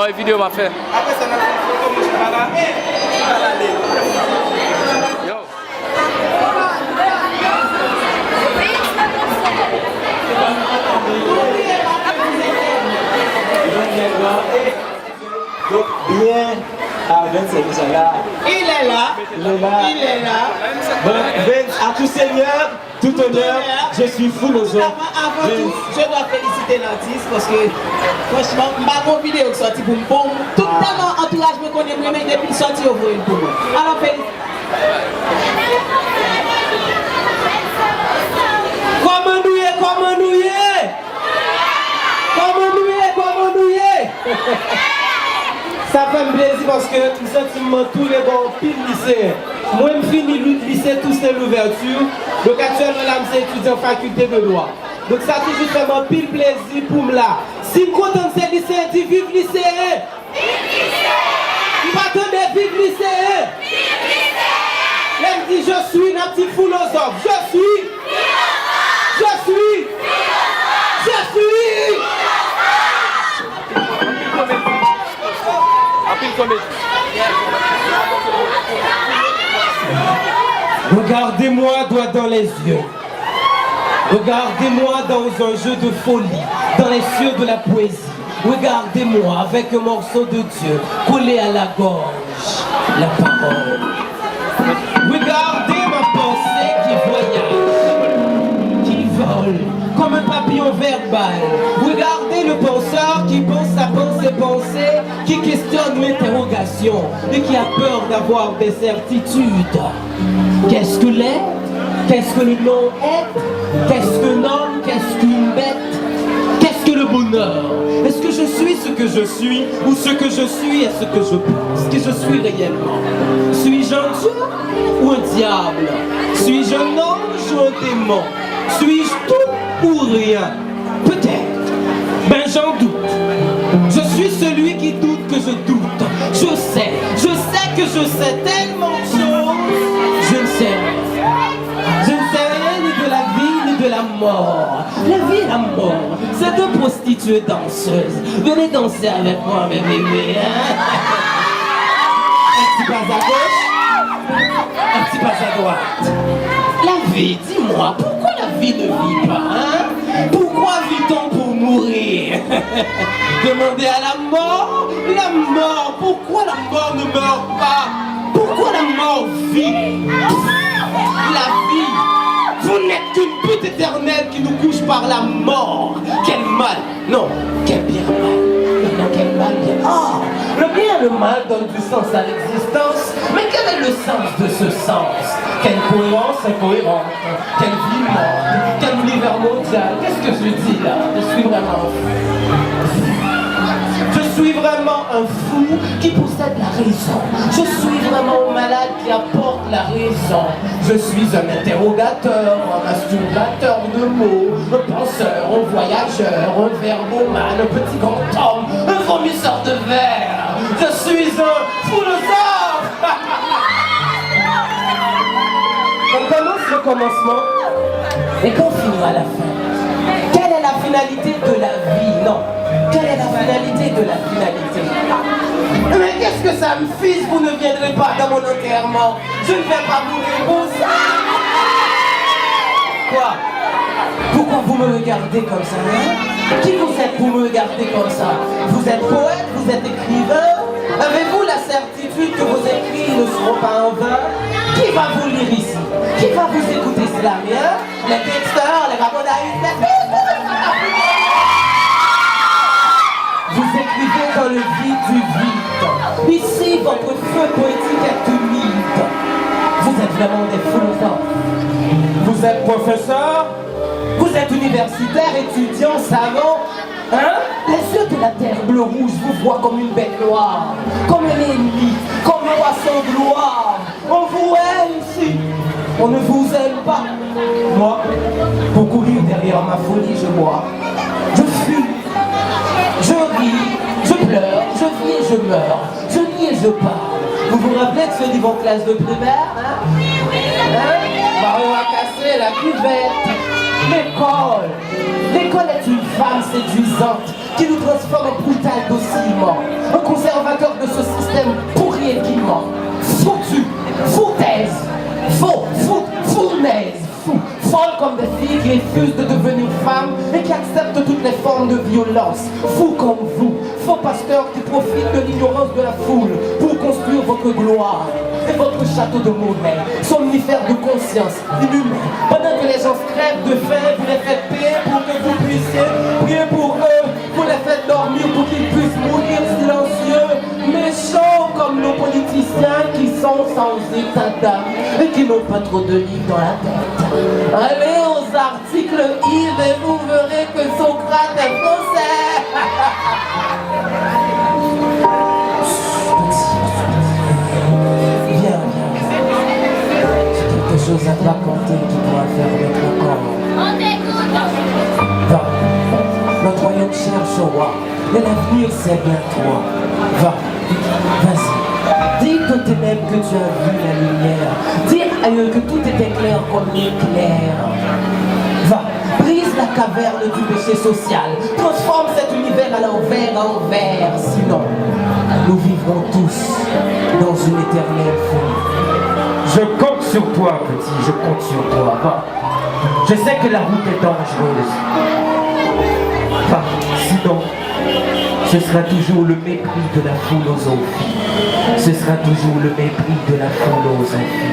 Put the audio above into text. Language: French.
Non, une vidéo m'a fait. Après ça, on a fait une photo, moi je suis pas là. Je vais aller. Yo. Donc, bien à Vince et là. Il est là. Il est là. Il est là. Donc, Vince, à tout seigneur, tout honneur, je suis fou aux gens. Avant tout, je dois féliciter l'artiste parce que franchement, ma vidéo est sortie pour moi. Tout mon entourage me connaît, mais depuis le sorti, au voit pour moi. Alors, félicitations. Comment nous y est, comment nous y est? Comment nous y est, comment nous y est? Ça fait un plaisir parce que nous sentiments tous les bons pile lycéens. Moi, je finis le lycée, tout c'est l'ouverture. Donc actuellement, là, je suis étudiant en faculté de droit. Donc ça a toujours fait mon pile plaisir pour moi là. Si je suis content de ces lycéens, dis vive lycéen! Vive lycéen! Je m'attendais, vive lycéen! Vive lycéen! Là, je dis, je suis un petit philosophe. Je suis! Je suis! Je suis! Regardez-moi droit dans les yeux. Regardez-moi dans un jeu de folie, dans les cieux de la poésie. Regardez-moi avec un morceau de Dieu collé à la gorge, la parole. Regardez ma pensée qui voyage, qui vole, comme un papillon verbal. Regardez le penseur qui pense sa pensée, qui questionne l'interrogation et qui a peur d'avoir des certitudes. Qu'est-ce que l'être? Qu'est-ce que le non-être? Qu'est-ce qu'un homme? Qu'est-ce qu'une bête? Qu'est-ce que le bonheur? Est-ce que je suis ce que je suis ou ce que je suis est ce que je pense? Que je suis réellement? Suis-je un Dieu ou un diable? Suis-je un ange ou un démon? Suis-je tout ou rien? Peut-être. Ben j'en doute. Je suis celui qui doute que je doute. Je sais que je sais tellement de choses. Je ne sais rien. Je ne sais rien ni de la vie ni de la mort. La vie et la mort, c'est deux prostituées danseuses. Venez danser avec moi, mes bébés. Hein? Un petit pas à gauche, un petit pas à droite. La vie, dis-moi, pourquoi la vie ne vit pas, hein? Pourquoi vit-on pour mourir? Demandez à la mort, pourquoi la mort ne meurt pas? Pourquoi la mort vit? La vie, vous n'êtes qu'une pute éternelle qui nous couche par la mort. Quel mal, non, quel bien mal. Non, quel mal, bien. Ah, le bien et le mal donnent du sens à l'existence. Mais quel est le sens de ce sens? Quelle cohérence incohérente? Quelle vie morte? Quel univers mondial? Qu'est-ce que je dis là? Je suis vraiment fou. Je suis vraiment un fou qui possède la raison. Je suis vraiment un malade qui apporte la raison. Je suis un interrogateur, un masturbateur de mots, un penseur, un voyageur, un verbomane, un petit grand homme, un vomisseur de verre. Je suis un philosophe. On commence le commencement et qu'on finira la fin. Quelle est la finalité de la vie? Non. Quelle est la finalité de la finalité? Mais qu'est-ce que ça me fiche? Vous ne viendrez pas dans mon enterrement. Je ne vais pas mourir pour ça. Quoi? Pourquoi vous me regardez comme ça, hein? Qui vous êtes pour me regarder comme ça? Vous êtes poète? Vous êtes écrivain? Avez-vous la certitude que vos écrits ne seront pas en vain? Qui va vous lire ici? Qui va vous écouter cela, hein? Les texteurs, les rabodaïs, vous écrivez dans le vide du vide. Ici, votre feu poétique est humide. Vous êtes vraiment des philosophes. Vous êtes professeur, vous êtes universitaire, étudiant, savant. Hein? Les yeux de la terre bleu-rouge vous voient comme une bête noire, comme un ennemi, comme un roi sans gloire. On vous aime ici, on ne vous aime pas. Moi, pour courir derrière ma folie, je bois, je fuis. Je ris, je pleure, je vis et je meurs, je lis et je parle. Vous vous rappelez de ce livre en classe de primaire, hein? Mario a cassé la cuvette. L'école est une femme séduisante qui nous transforme en brutal docilement, un conservateur de ce système pourri et qui ment, foutu, foutaise, faux, fournaise, fou, folle comme des filles qui refusent de devenir femmes et qui acceptent toutes les formes de violence, fou comme vous, faux pasteurs qui profitent de l'ignorance de la foule pour construire votre gloire et votre château de monnaie, somnifère de conscience, inhumain. Pendant que les gens crèvent de faim, vous les faites payer pour que vous puissiez prier pour eux, vous les faites dormir pour qu'ils puissent mourir silencieux, méchants comme nos politiciens qui sont sans état d'âme et qui n'ont pas trop de livres dans la tête. Allez aux articles Yves et vous verrez que Socrate est français. Viens. J'ai quelque chose à te raconter qui pourra faire notre corps. On t'écoute. Va, notre royaume cherche au roi, mais l'avenir c'est bien toi. Va, vas-y. Dis aux ténèbres que tu as vu la lumière. Dis à eux que tout était clair comme l'éclair. Va, brise la caverne du péché social. Transforme cet univers à l'envers en vert. Sinon, nous vivrons tous dans une éternelle folie. Je compte sur toi, petit, je compte sur toi. Va. Je sais que la route est dangereuse. Va, sinon, ce sera toujours le mépris de la philosophie. Ce sera toujours le mépris de la philosophie.